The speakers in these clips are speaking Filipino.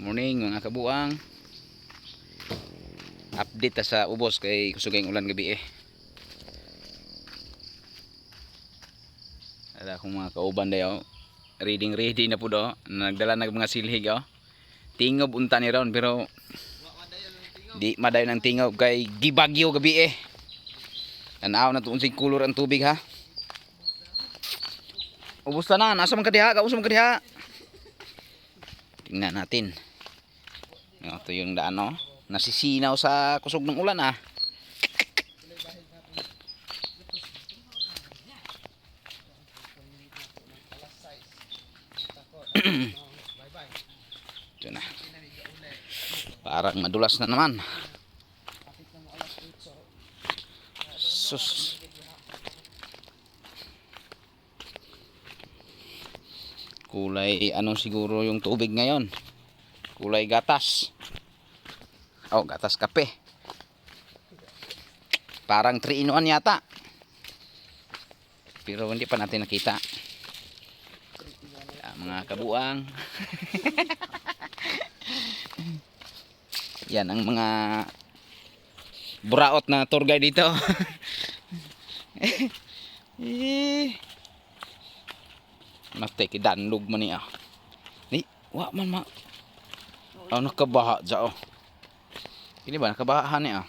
Morning mga kabuang. Update ta sa ubos kay kusugay ulan gabi eh. Ada akong mga kauban dayo. Ready na po do. Nagdala na mga silhig oh. Tingob unta ni ron pero di madayon ang tingob kay gibagyo gabi eh. Tanaw na tuon sing kulor ang tubig ha. Ubos na, nasa man ka diha? Kausap man ka diha? Tingnan natin. Ito yung daan no. Nasisinaw sa kusog ng ulan ah. Ito na. Parang madulas na naman. Sus. Kulay ano siguro yung tubig ngayon. Kulay gatas. Oh, gatas kape. Parang 3 in 1 yata. Pero hindi pa natin nakita. Mga kabuang. Yan ang mga buraot na tour guide dito. Matay kidanlog man niya. Ni, wa man ma. Oh, nakabaha dyan oh. Ini ba nakabahan niya?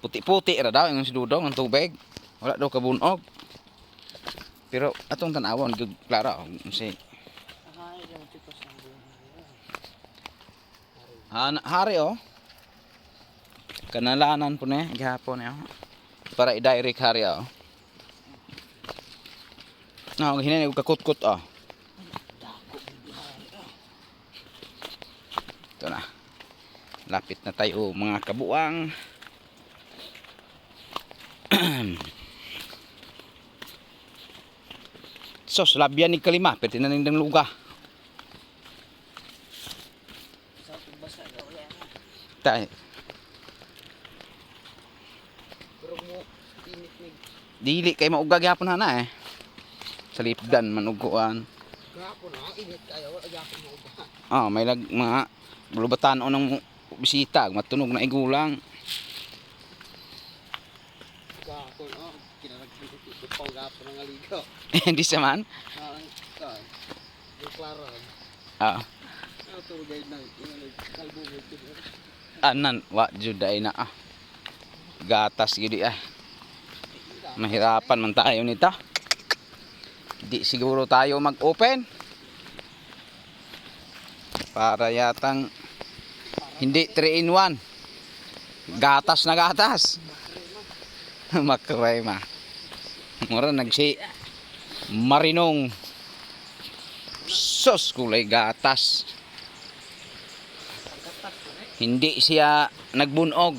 Puti-puti ra daw yung sidudong ng tubig. Wala daw kabunog. Pero atong tanawon gud klaro si. Hari oh. Kanalanan po na gihapon eh. Para i-direct hari oh. No, hinay ko kakut-kut oh. Ito na. Lapit na tayo mga kabuang. Sos, labyan ni kalima. Pwede na nindang luga. Tay. Dili kay maugag yapon na eh. Sa lipdan manuguan. Gapon na, init kayo, gapon mo ba? Ah, may mga bulubatan o ng bisita, matunog na igulang. Gapon, oh, kinaragpang pang gapon ng aligaw. Hindi sa man? Yung klaran. Ah. Ano to, guide na, kalbo mo ito. Anan, wa juday na ah. Gatas gidi ah. Mahirapan man tayo nito. Di siguro tayo mag-open. Para yatang hindi 3 in 1. Gatas na gatas. Makrema. Mura nagsi marinong. Sos kulay gatas. Hindi siya nagbunog.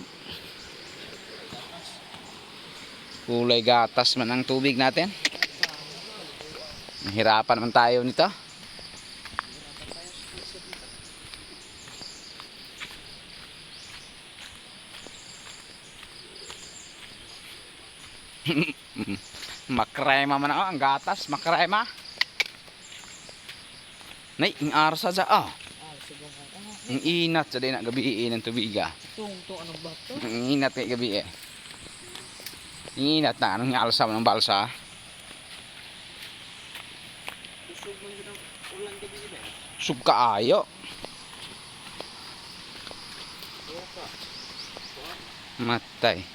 Kulay gatas man ang tubig natin. Mahirapan naman tayo nito. Makrema man ako ang gatas, makrema. Nay, ang arsa sa ah. Ang inat sa din na gabi ng tubiga. Ito, ano ba ito? Ang inat kay gabi eh. Ang inat na anong alsa man ng balsa. Sub kaayo. Matay.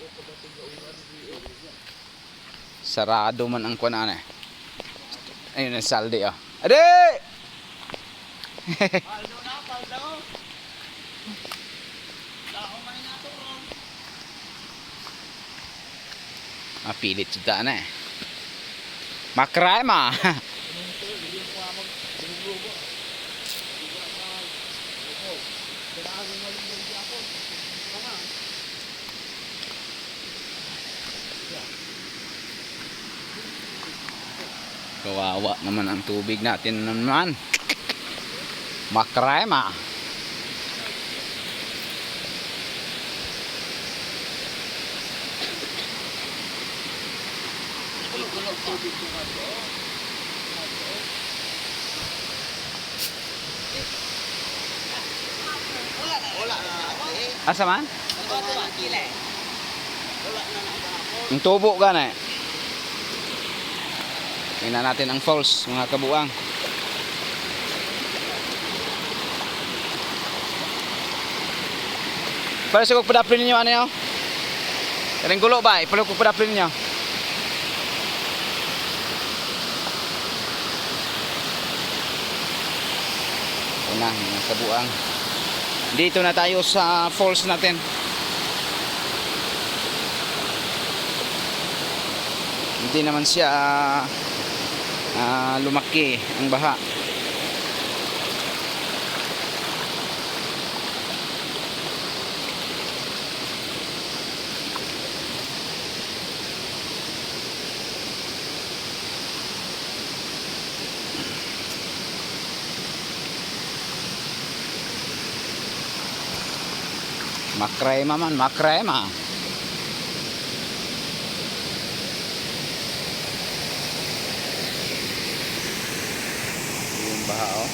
Sarado man ang kuwan eh. Ayun ang saldi oh. Ade! Paldo na, paldo. Tao man na to. Mapilit suda na eh. Makrema. Kawawa naman ang tubig natin naman. Makrema. Asa man? Ano ba kile? Wala na ako. Ang tubo ka na. Tingnan natin ang falls, mga kabuang. Para sa kong padaplin ninyo, ano yun? Karing gulo ba? Ipalo kong padaplin ninyo. Ito na, mga kabuang. Dito na tayo sa falls natin. Hindi naman siya lumaki ang baha. Makrema man, makrema. Yung baha, oh.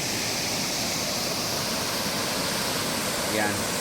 Yan.